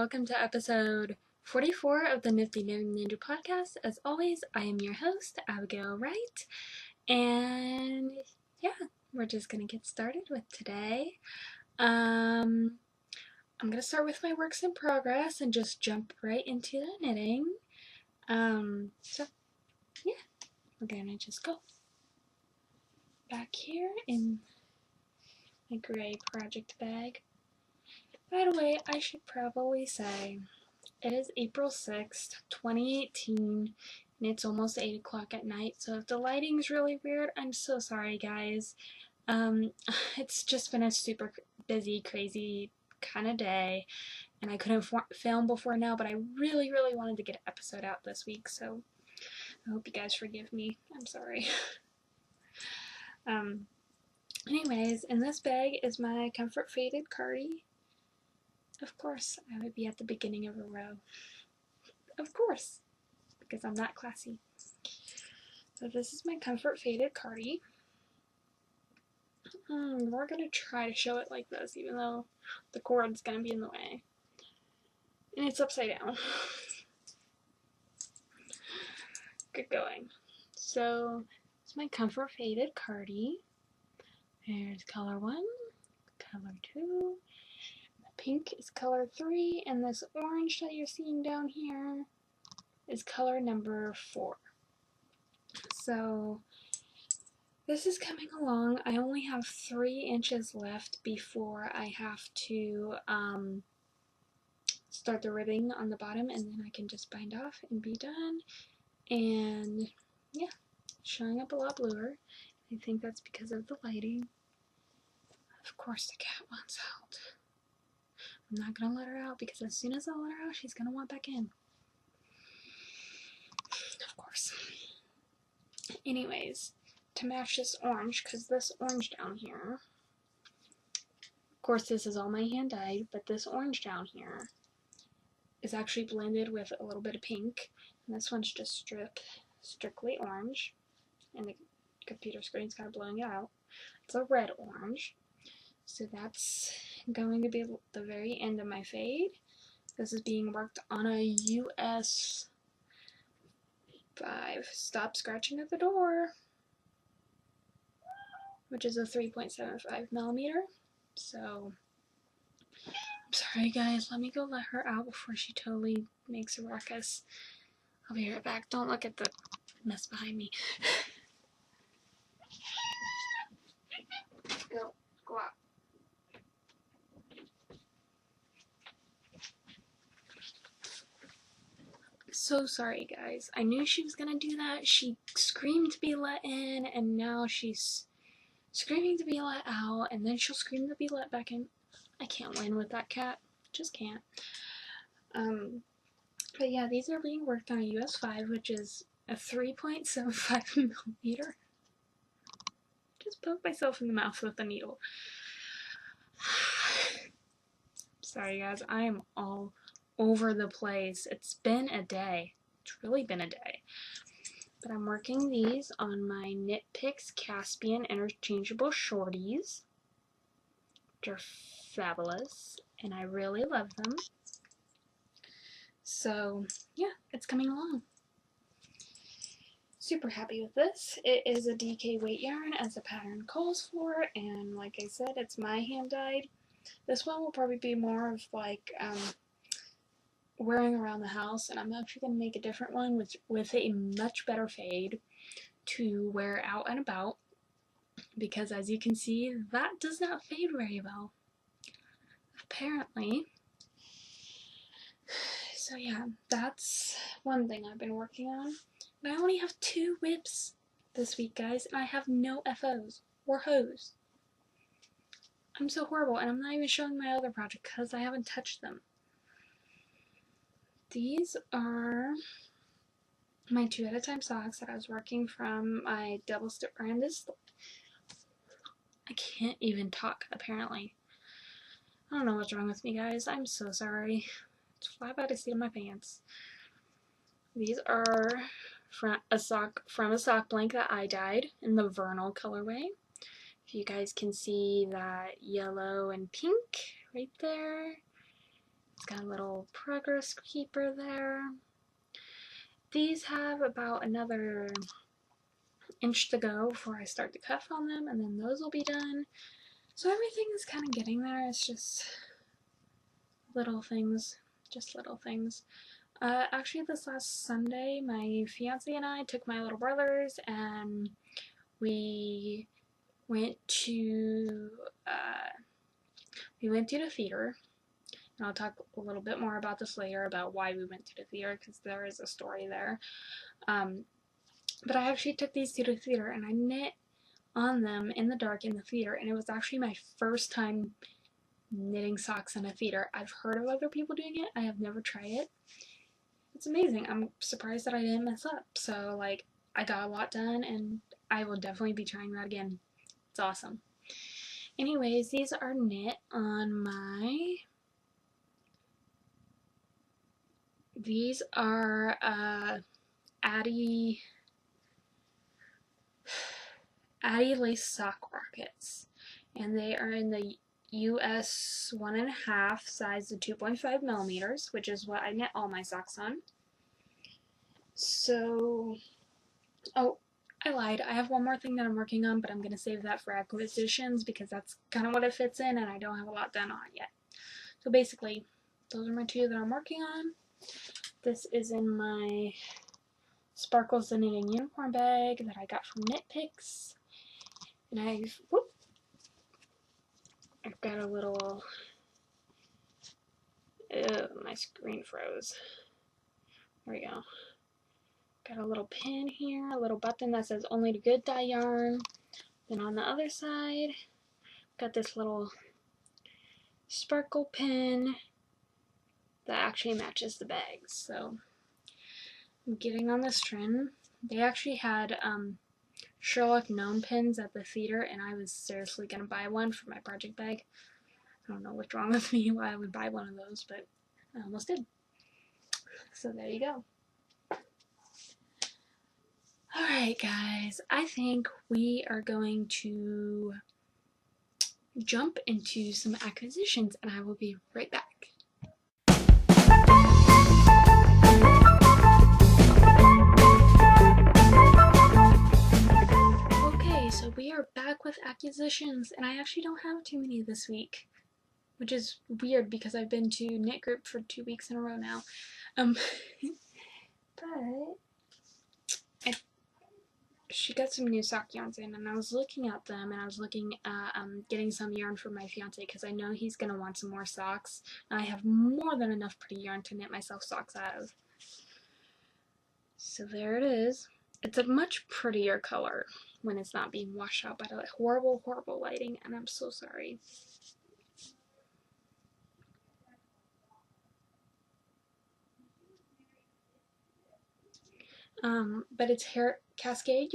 welcome to episode 44 of the Knifty Ninja podcast. As always, I am your host, Abigail Wright, and yeah, we're just gonna get started with today. I'm gonna start with my works in progress and just jump right into the knitting. So yeah, we're gonna just go back here in my gray project bag. By the way, I should probably say it is April 6th, 2018, and it's almost 8 o'clock at night, so if the lighting's really weird, I'm so sorry, guys. It's just been a super busy, crazy kind of day, and I couldn't film before now, but I really wanted to get an episode out this week, so I hope you guys forgive me. I'm sorry. Anyways, in this bag is my Comfort Faded Cardi. Of course, I would be at the beginning of a row. Of course, because I'm not classy. So this is my Comfort Faded Cardi. We're going to try to show it like this, even though the cord's going to be in the way. And it's upside down. Good going. So, it's my Comfort Faded Cardi. There's color 1, color 2. Pink is color 3, and this orange that you're seeing down here is color number 4. So this is coming along. I only have 3 inches left before I have to start the ribbing on the bottom, and then I can just bind off and be done. And yeah, showing up a lot bluer. I think that's because of the lighting. Of course the cat wants out. I'm not going to let her out, because as soon as I let her out, she's going to want back in. Of course. Anyways, to match this orange, because this orange down here, of course this is all my hand dyed, but this orange down here is actually blended with a little bit of pink, and this one's just strictly orange, and the computer screen's kind of blowing it out. It's a red orange. So that's going to be the very end of my fade. This is being worked on a US 5. Stop scratching at the door. Which is a 3.75 millimeter. So, I'm sorry guys, let me go let her out before she totally makes a ruckus. I'll be right back. Don't look at the mess behind me. Go out. So sorry guys, I knew she was gonna do that. She screamed to be let in, and now she's screaming to be let out, and then she'll scream to be let back in. I can't win with that cat, just can't. But yeah, these are being worked on a US 5, which is a 3.75 millimeter. Just poked myself in the mouth with a needle. Sorry guys, I am all over the place. It's been a day. It's really been a day. But I'm working these on my Knit Picks Caspian interchangeable shorties. Which are fabulous, and I really love them. So yeah, it's coming along. Super happy with this. It is a DK weight yarn as the pattern calls for, and like I said, it's my hand dyed. This one will probably be more of like wearing around the house, and I'm actually going to make a different one with a much better fade to wear out and about, because as you can see, that does not fade very well, apparently. So yeah, that's one thing I've been working on. But I only have 2 whips this week, guys, and I have no FOs or hose. I'm so horrible, and I'm not even showing my other project because I haven't touched them. These are my 2 at a time socks that I was working from my double stitch brand. I can't even talk, apparently. I don't know what's wrong with me, guys. I'm so sorry. It's fly by the seat of my pants. These are from a sock blank that I dyed in the Vernal colorway. If you guys can see that yellow and pink right there, It's got a little progress keeper there. These have about another inch to go before I start to cuff on them, and then those will be done. So everything is kind of getting there. It's just little things, just little things. Actually, this last Sunday, my fiance and I took my little brothers and we went to the theater. And I'll talk a little bit more about this later about why we went to the theater, because there is a story there. But I actually took these to the theater and I knit on them in the dark in the theater, and it was actually my first time knitting socks in a theater. I've heard of other people doing it. I have never tried it. It's amazing. I'm surprised that I didn't mess up. So, like, I got a lot done, and I will definitely be trying that again. It's awesome. Anyways, these are knit on my... These are Addy lace sock rockets, and they are in the US 1.5 size to 2.5 millimeters, which is what I knit all my socks on. So, oh, I lied. I have one more thing that I'm working on, but I'm going to save that for acquisitions because that's kind of what it fits in, and I don't have a lot done on it yet. So basically, those are my two that I'm working on. This is in my Sparkles the Knitting Unicorn bag that I got from Knit Picks. And I've got a little, my screen froze. There we go. Got a little pin here, a little button that says only to good dye yarn. Then on the other side, got this little sparkle pin that actually matches the bags. So I'm getting on this trend. They actually had Sherlock Gnome pins at the theater, and I was seriously gonna buy one for my project bag. I don't know what's wrong with me, why I would buy one of those, but I almost did. So there you go. Alright guys, I think we are going to jump into some acquisitions, and I will be right back. Okay, so we are back with acquisitions, and I actually don't have too many this week, which is weird because I've been to knit group for 2 weeks in a row now. But she got some new sock yarns in, and I was looking at them, and I was looking at getting some yarn for my fiance because I know he's going to want some more socks, and I have more than enough pretty yarn to knit myself socks out of. So there it is. It's a much prettier color when it's not being washed out by the horrible, horrible lighting, and I'm so sorry. But it's Cascade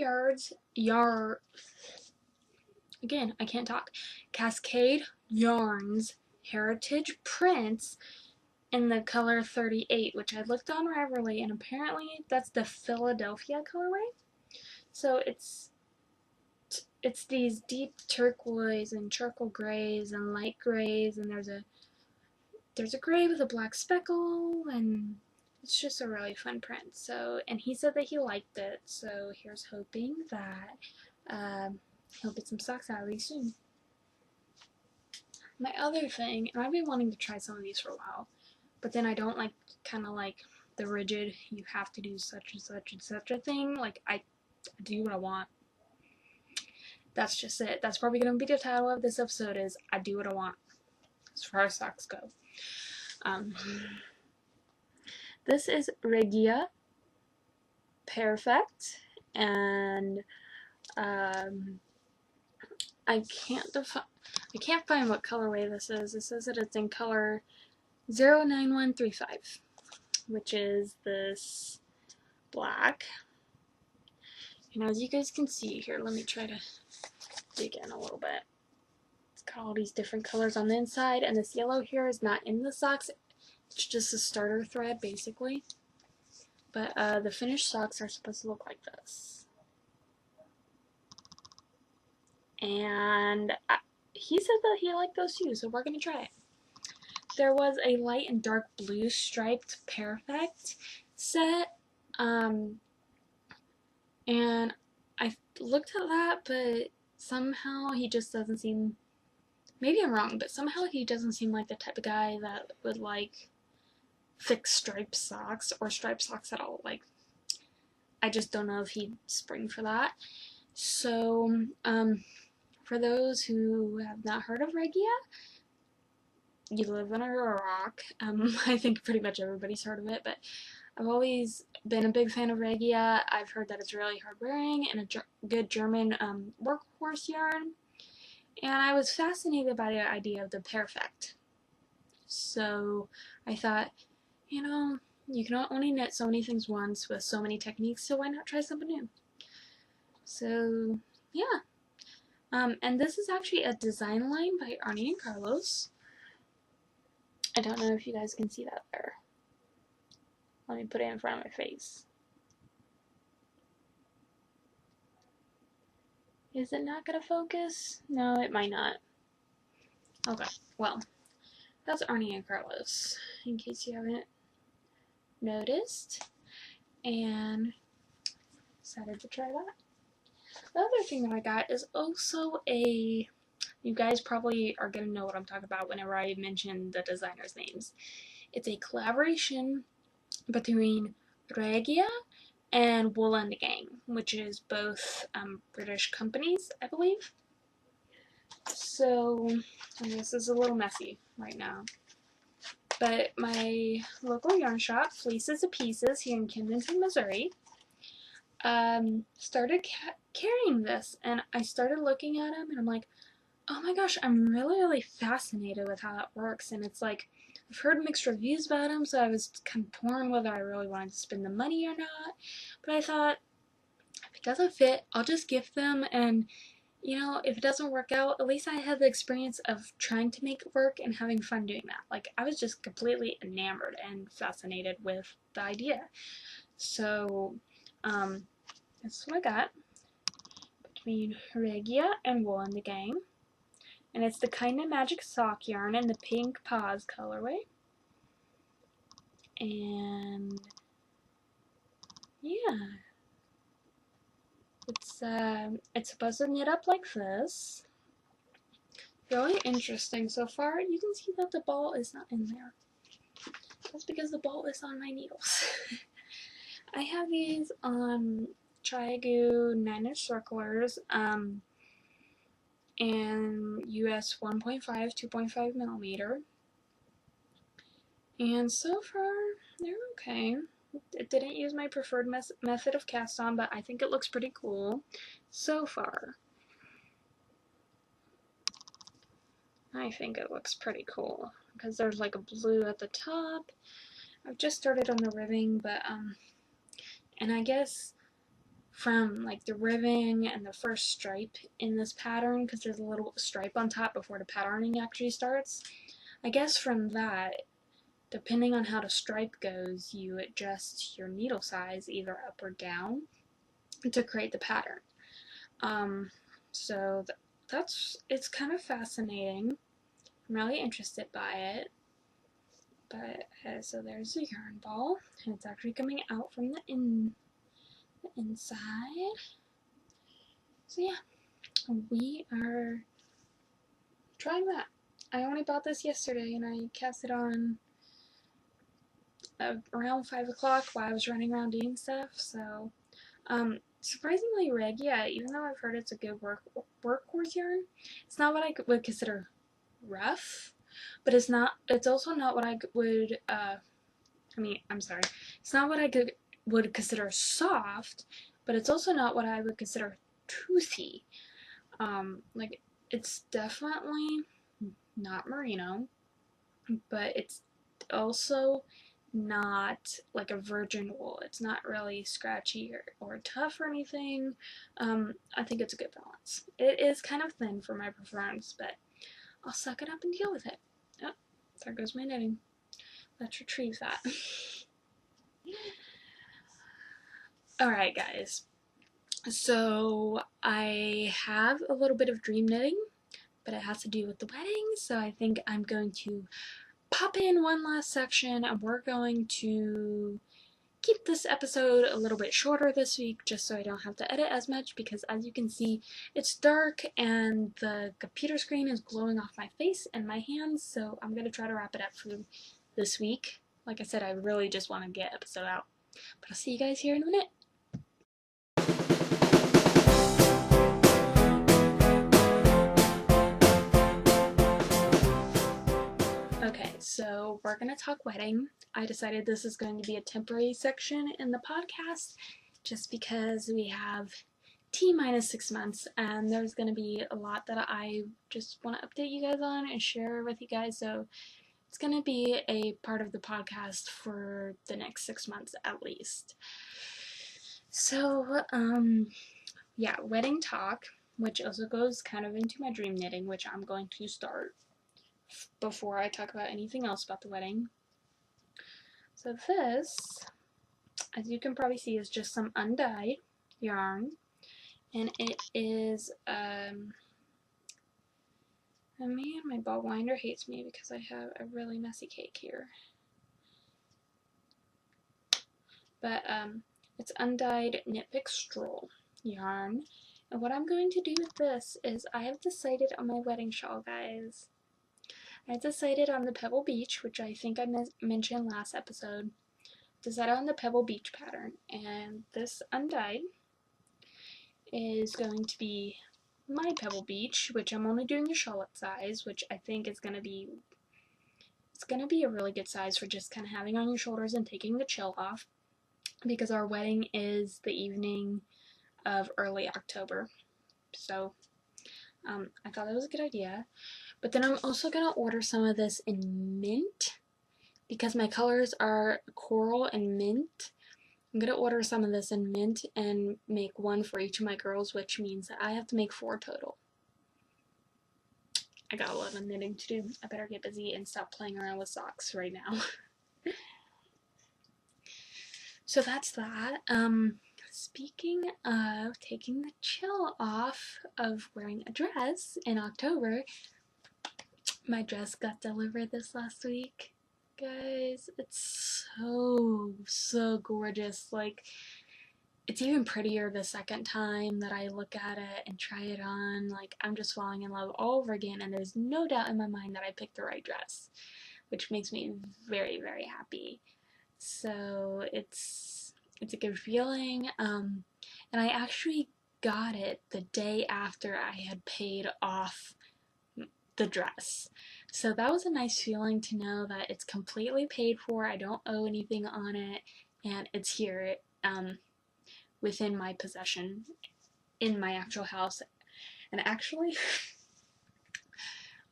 again, I can't talk. Cascade Yarns Heritage Prints in the color 38, which I looked on Ravelry, and apparently that's the Philadelphia colorway. So it's these deep turquoise and charcoal grays and light grays, and there's a gray with a black speckle, and it's just a really fun print. So, and he said that he liked it, so here's hoping that he'll get some socks out of these soon. My other thing, and I've been wanting to try some of these for a while, but then I don't like the rigid, you have to do such and such and such a thing. Like, I do what I want. That's just it. That's probably going to be the title of this episode, is I do what I want, as far as socks go. This is Regia Perfect, and I can't find what colorway this is. It says that it's in color 09135, which is this black. And as you guys can see here, let me try to dig in a little bit. It's got all these different colors on the inside, and this yellow here is not in the socks. It's just a starter thread, basically. But the finished socks are supposed to look like this. And he said that he liked those too, so we're going to try it. there was a light and dark blue striped Perfect set, and I looked at that, but somehow he just doesn't seem, maybe I'm wrong, but somehow he doesn't seem like the type of guy that would like fix striped socks or striped socks at all. Like, I just don't know if he'd spring for that. So, for those who have not heard of Regia, you live under a rock. I think pretty much everybody's heard of it, but I've always been a big fan of Regia. I've heard that it's really hard wearing and a good German workhorse yarn. And I was fascinated by the idea of the Perfect. So I thought, you know, you can only knit so many things once with so many techniques, so why not try something new? So, yeah. And this is actually a design line by Arnie and Carlos. I don't know if you guys can see that there. Let me put it in front of my face. Is it not gonna focus? No, it might not. Okay, well, that's Arnie and Carlos, in case you haven't noticed. And decided to try that. The other thing that I got is also a, you guys probably are gonna know what I'm talking about whenever I mention the designers' names. It's a collaboration between Regia and Wool and the Gang, which is both British companies, I believe. So, and this is a little messy right now. But my local yarn shop, Fleeces to Pieces, here in Camdenton, Missouri, started carrying this, and I started looking at them, and I'm like, oh my gosh, I'm really fascinated with how that works. And it's like, I've heard mixed reviews about them, so I was kind of torn whether I really wanted to spend the money or not. But I thought, if it doesn't fit, I'll just gift them, and you know, if it doesn't work out, at least I had the experience of trying to make it work and having fun doing that. Like, I was just completely enamored and fascinated with the idea. So, that's what I got between Regia and Wool and the Gang. And it's the Kinda Magic sock yarn in the Pink Paws colorway. And yeah, it's supposed to knit up like this. Really interesting so far. You can see that the ball is not in there. That's because the ball is on my needles. I have these on Triagoo 9-inch circulars, and US 1.5, 2.5 millimeter. And so far, they're okay. It didn't use my preferred method of cast on, but I think it looks pretty cool so far. I think it looks pretty cool because there's like a blue at the top. I've just started on the ribbing, but and I guess from like the ribbing and the first stripe in this pattern, because there's a little stripe on top before the patterning actually starts, I guess from that, depending on how the stripe goes, you adjust your needle size either up or down to create the pattern. So it's kind of fascinating. I'm really interested by it. But so there's the yarn ball, and it's actually coming out from the inside. So yeah, we are trying that. I only bought this yesterday, and I cast it on around 5 o'clock while I was running around doing stuff. So surprisingly, Regia, even though I've heard it's a good workhorse yarn, it's not what I would consider rough, but it's also not what I would it's not what I would consider soft, but it's also not what I would consider toothy. Like, it's definitely not merino, but it's also not like a virgin wool. It's not really scratchy or tough or anything. I think it's a good balance. It is kind of thin for my preference, but I'll suck it up and deal with it. Oh, there goes my knitting. Let's retrieve that. Alright guys, so I have a little bit of dream knitting, but it has to do with the wedding, so I think I'm going to pop in one last section, and we're going to keep this episode a little bit shorter this week just so I don't have to edit as much, because as you can see, it's dark and the computer screen is glowing off my face and my hands, so I'm going to try to wrap it up for this week. Like I said, I really just want to get episode out. But I'll see you guys here in a minute. Okay, so we're going to talk wedding. I decided this is going to be a temporary section in the podcast just because we have T-minus 6 months and there's going to be a lot that I just want to update you guys on and share with you guys, so it's going to be a part of the podcast for the next 6 months at least. So, yeah, wedding talk, which also goes kind of into my dream knitting, which I'm going to start before I talk about anything else about the wedding. So this, as you can probably see, is just some undyed yarn, and it is, man, my ball winder hates me because I have a really messy cake here. But, it's undyed Knit Pick Stroll yarn, and what I'm going to do with this is I have decided on my wedding shawl, guys. I decided on the Pebble Beach, which I think I mentioned last episode. Decided on the Pebble Beach pattern, and this undyed is going to be my Pebble Beach, which I'm only doing the shallot size, which I think is going to be, it's going to be a really good size for just kind of having on your shoulders and taking the chill off, because our wedding is the evening of early October. So I thought that was a good idea. But then I'm also going to order some of this in mint, because my colors are coral and mint. I'm going to order some of this in mint and make one for each of my girls, which means that I have to make 4 total. I got a lot of knitting to do. I better get busy and stop playing around with socks right now. So that's that. Speaking of taking the chill off of wearing a dress in October, my dress got delivered this last week. Guys, it's so gorgeous. Like, it's even prettier the second time that I look at it and try it on. Like, I'm just falling in love all over again, and there's no doubt in my mind that I picked the right dress, which makes me very, very happy. So it's a good feeling, and I actually got it the day after I had paid off the dress. So that was a nice feeling to know that it's completely paid for, I don't owe anything on it, and it's here within my possession in my actual house. And actually,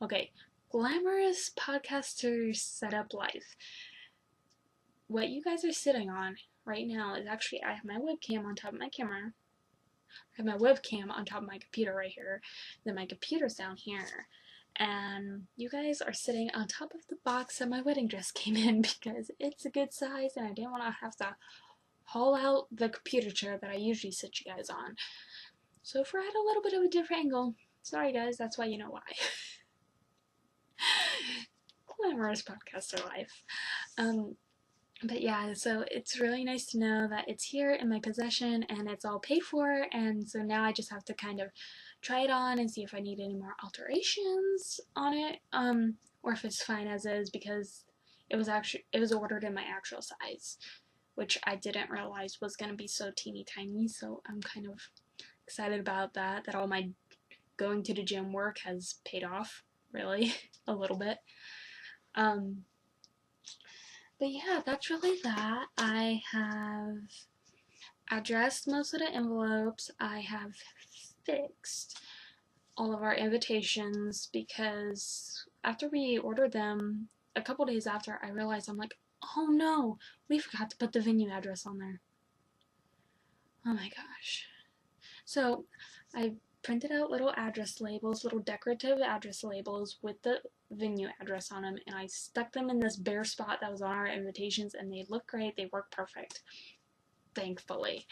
okay, glamorous podcaster setup life. What you guys are sitting on right now is actually, I have my webcam on top of my camera. I have my webcam on top of my computer right here. Then my computer's down here. And you guys are sitting on top of the box that my wedding dress came in, because it's a good size and I didn't want to have to haul out the computer chair that I usually sit you guys on. So if we're at a little bit of a different angle, sorry guys, that's why you know why. Glamorous podcaster life. But yeah, so it's really nice to know that it's here in my possession and it's all paid for, and so now I just have to kind of try it on and see if I need any more alterations on it, or if it's fine as is, because it was ordered in my actual size, which I didn't realize was going to be so teeny tiny, so I'm kind of excited about that all my going to the gym work has paid off, really, a little bit. But yeah, that's really that. I have addressed most of the envelopes. I have fixed all of our invitations, because after we ordered them, a couple days after, I realized, I'm like, oh no, we forgot to put the venue address on there. Oh my gosh. So I printed out little address labels, little decorative address labels with the venue address on them, and I stuck them in this bare spot that was on our invitations, and they look great. They work perfect, thankfully.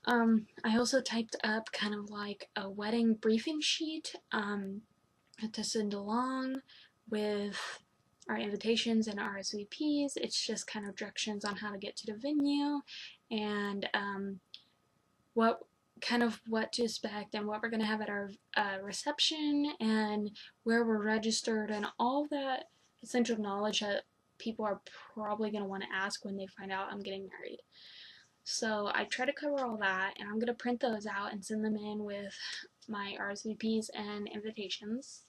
I also typed up kind of like a wedding briefing sheet to send along with our invitations and RSVPs. It's just kind of directions on how to get to the venue, and what to expect, and what we're going to have at our reception, and where we're registered, and all that essential knowledge that people are probably going to want to ask when they find out I'm getting married. So I try to cover all that, and I'm going to print those out and send them in with my RSVPs and invitations.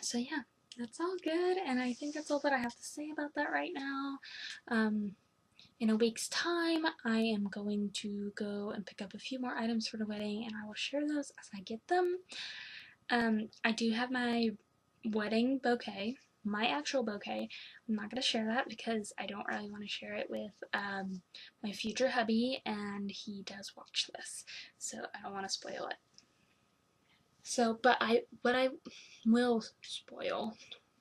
So yeah, that's all good, and I think that's all that I have to say about that right now. In a week's time, I am going to go and pick up a few more items for the wedding, and I will share those as I get them. I do have my wedding bouquet, my actual bouquet. I'm not going to share that because I don't really want to share it with my future hubby, and he does watch this, so I don't want to spoil it. So, but what I will spoil,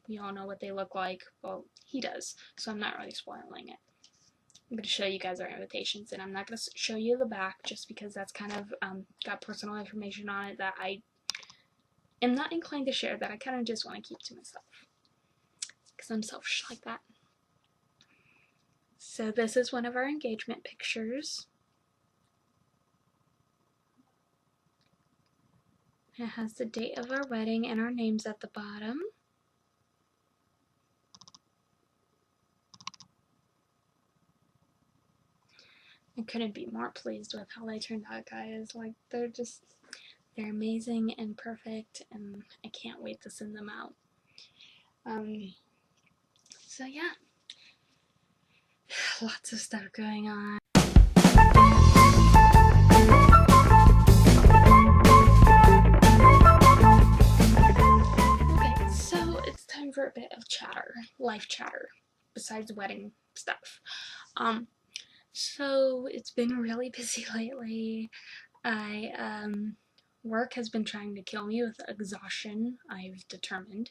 we all know what they look like. Well, he does, so I'm not really spoiling it. I'm going to show you guys our invitations, and I'm not going to show you the back just because that's kind of got personal information on it that I am not inclined to share, that I kind of just want to keep to myself because I'm selfish like that. So this is one of our engagement pictures. It has the date of our wedding and our names at the bottom. I couldn't be more pleased with how they turned out, guys. Like, they're amazing and perfect, and I can't wait to send them out. So yeah, lots of stuff going on. Okay, so it's time for a bit of chatter, life chatter, besides wedding stuff. So it's been really busy lately. Work has been trying to kill me with exhaustion, I've determined,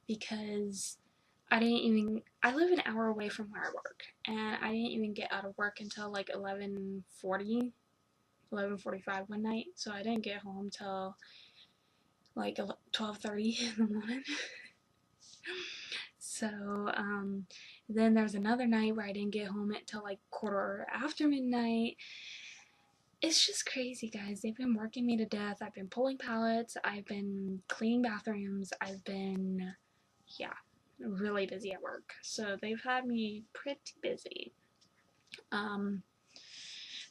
because I live an hour away from where I work, and I didn't even get out of work until like 11:45 one night, so I didn't get home till like 12:30 in the morning. So, then there's another night where I didn't get home until like quarter after midnight. It's just crazy, guys. They've been working me to death. I've been pulling pallets, I've been cleaning bathrooms, I've been, yeah, really busy at work. So they've had me pretty busy.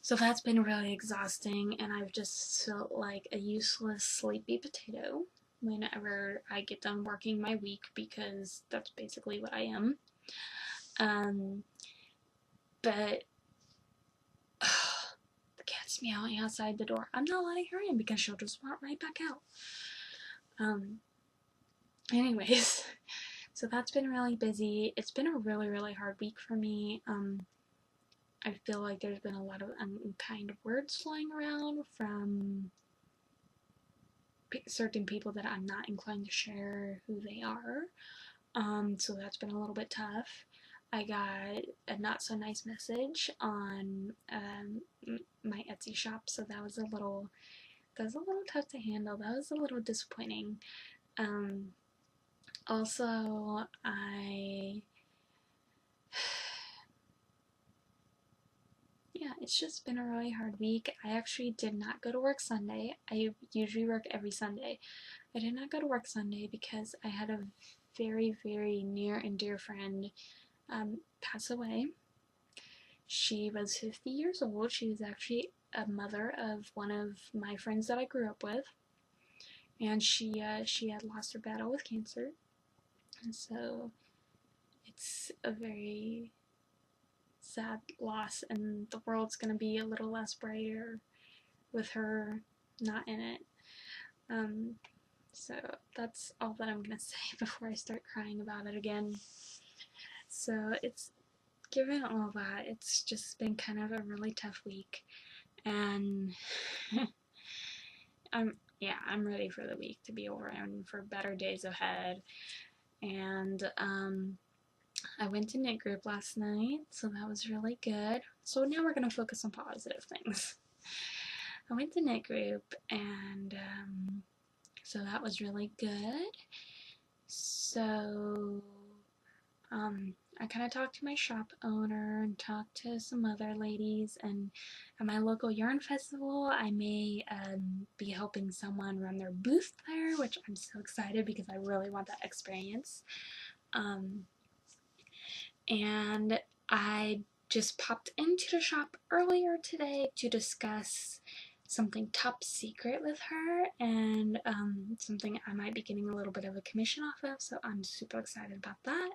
So that's been really exhausting, and I've just felt like a useless, sleepy potato whenever I get done working my week, because that's basically what I am. But the cat's meowing outside the door. I'm not letting her in because she'll just walk right back out. Anyways, so that's been really busy. It's been a really, really hard week for me. I feel like there's been a lot of unkind words flying around from certain people that I'm not inclined to share who they are. So that's been a little bit tough. I got a not so nice message on my Etsy shop, so that was a little tough to handle. That was a little disappointing. Also, yeah, it's just been a really hard week. I actually did not go to work Sunday. I usually work every Sunday. I did not go to work Sunday because I had a very, very near and dear friend pass away. She was 50 years old. She was actually a mother of one of my friends that I grew up with, and she had lost her battle with cancer, and so it's a very sad loss, and the world's gonna be a little less brighter with her not in it. So that's all that I'm gonna say before I start crying about it again. So it's, given all that, it's just been kind of a really tough week, and I'm ready for the week to be over and for better days ahead. And I went to knit group last night, so that was really good. So now we're gonna focus on positive things. I went to knit group, and so that was really good. So I kind of talked to my shop owner and talked to some other ladies, and at my local yarn festival I may be helping someone run their booth there, which I'm so excited because I really want that experience. And I just popped into the shop earlier today to discuss something top secret with her, and something I might be getting a little bit of a commission off of, so I'm super excited about that.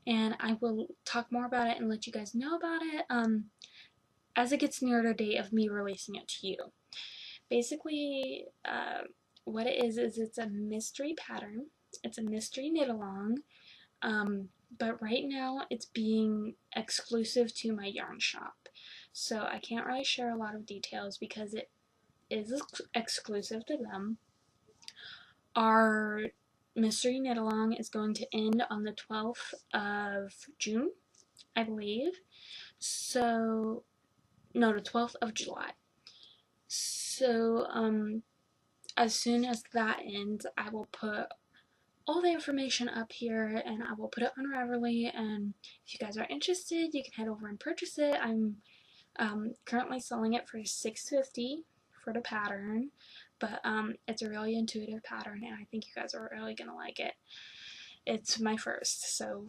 And I will talk more about it and let you guys know about it as it gets nearer the date of me releasing it to you. Basically, what it is it's a mystery pattern. It's a mystery knit-along, but right now it's being exclusive to my yarn shop. So I can't really share a lot of details because it is exclusive to them. Our mystery knit-along is going to end on the 12th of June, I believe. So, no, the 12th of July. So, as soon as that ends, I will put all the information up here, and I will put it on Ravelry, and if you guys are interested, you can head over and purchase it. I'm currently selling it for $6.50 for the pattern, but it's a really intuitive pattern, and I think you guys are really gonna like it. It's my first, so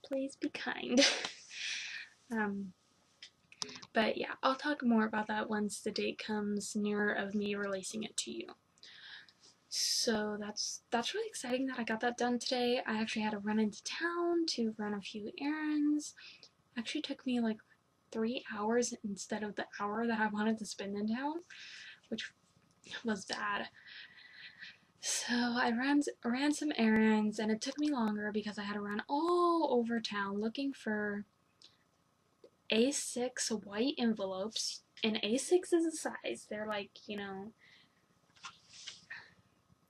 please be kind. But yeah, I'll talk more about that once the date comes nearer of me releasing it to you. So that's really exciting that I got that done today. I actually had to run into town to run a few errands. It actually took me like 3 hours instead of the hour that I wanted to spend in town, which was bad. So I ran some errands, and it took me longer because I had to run all over town looking for A6 white envelopes, and A6 is a size. They're like,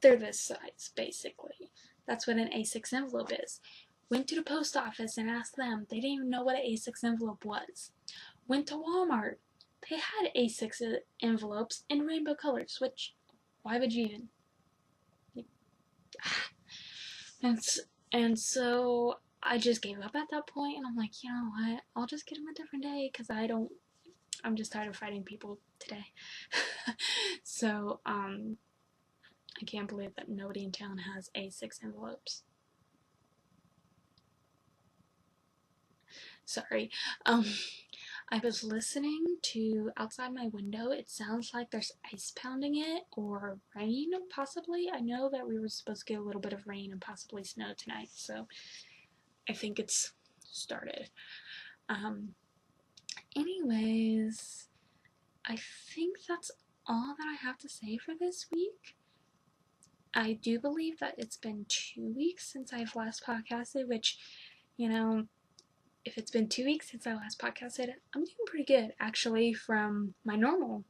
they're this size, basically. That's what an A6 envelope is. Went to the post office and asked them. They didn't even know what an A6 envelope was. Went to Walmart. They had A6 envelopes in rainbow colors, which, why would you even? And so I just gave up at that point, and I'm like, you know what? I'll just get them a different day because I'm just tired of fighting people today. So, I can't believe that nobody in town has A6 envelopes. Sorry. I was listening to outside my window. It sounds like there's ice pounding it, or rain, possibly. I know that we were supposed to get a little bit of rain and possibly snow tonight, so I think it's started. Anyways, I think that's all that I have to say for this week. I do believe that it's been 2 weeks since I've last podcasted, which, if it's been 2 weeks since I last podcasted, I'm doing pretty good, actually, from my normal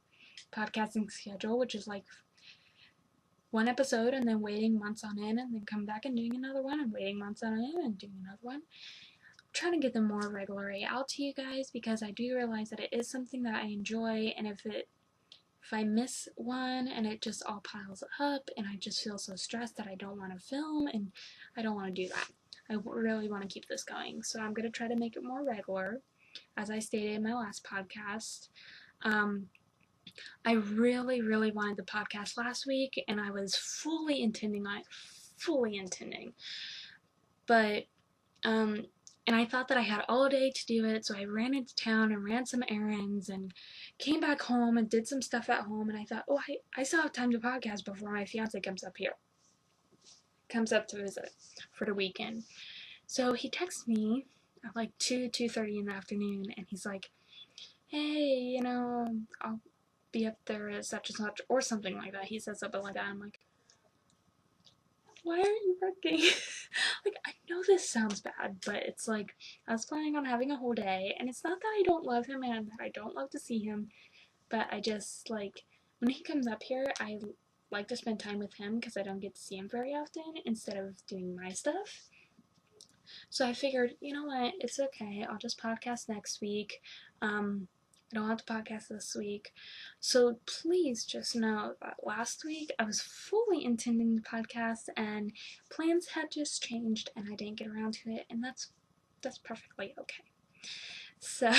podcasting schedule, which is like one episode and then waiting months on end and then come back and doing another one and waiting months on end and doing another one. I'm trying to get them more regularly out to you guys because I do realize that it is something that I enjoy, and if I miss one and it just all piles up and I just feel so stressed that I don't want to film, and I don't want to do that. I really want to keep this going, so I'm going to try to make it more regular, as I stated in my last podcast. I really, really wanted the podcast last week, and I was fully intending on it, but, and I thought that I had all day to do it, so I ran into town and ran some errands and came back home and did some stuff at home, and I thought, I still have time to podcast before my fiance comes up to visit for the weekend. So he texts me at like 2:30 in the afternoon, and he's like, hey, I'll be up there at such and such, or something like that. He says something like that. I'm like, why aren't you working? Like, I know this sounds bad, but it's like, I was planning on having a whole day, and it's not that I don't love him and that I don't love to see him, but I just, like, when he comes up here, I like to spend time with him because I don't get to see him very often instead of doing my stuff. So I figured, you know what, it's okay, I'll just podcast next week. I don't have to podcast this week. So please just know that last week I was fully intending to podcast and plans had just changed and I didn't get around to it, and that's perfectly okay. So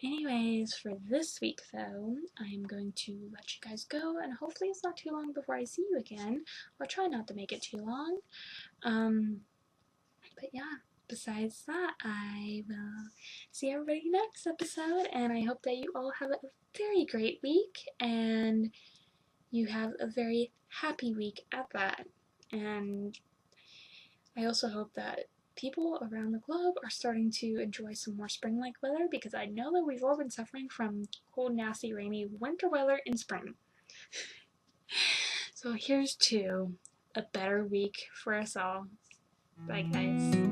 anyways, for this week though, I am going to let you guys go, and hopefully it's not too long before I see you again. I'll try not to make it too long. But yeah, besides that, I will see everybody next episode, and I hope that you all have a very great week, and you have a very happy week at that. And I also hope that people around the globe are starting to enjoy some more spring-like weather, because I know that we've all been suffering from cold, nasty, rainy winter weather in spring. So here's to a better week for us all. Bye, guys.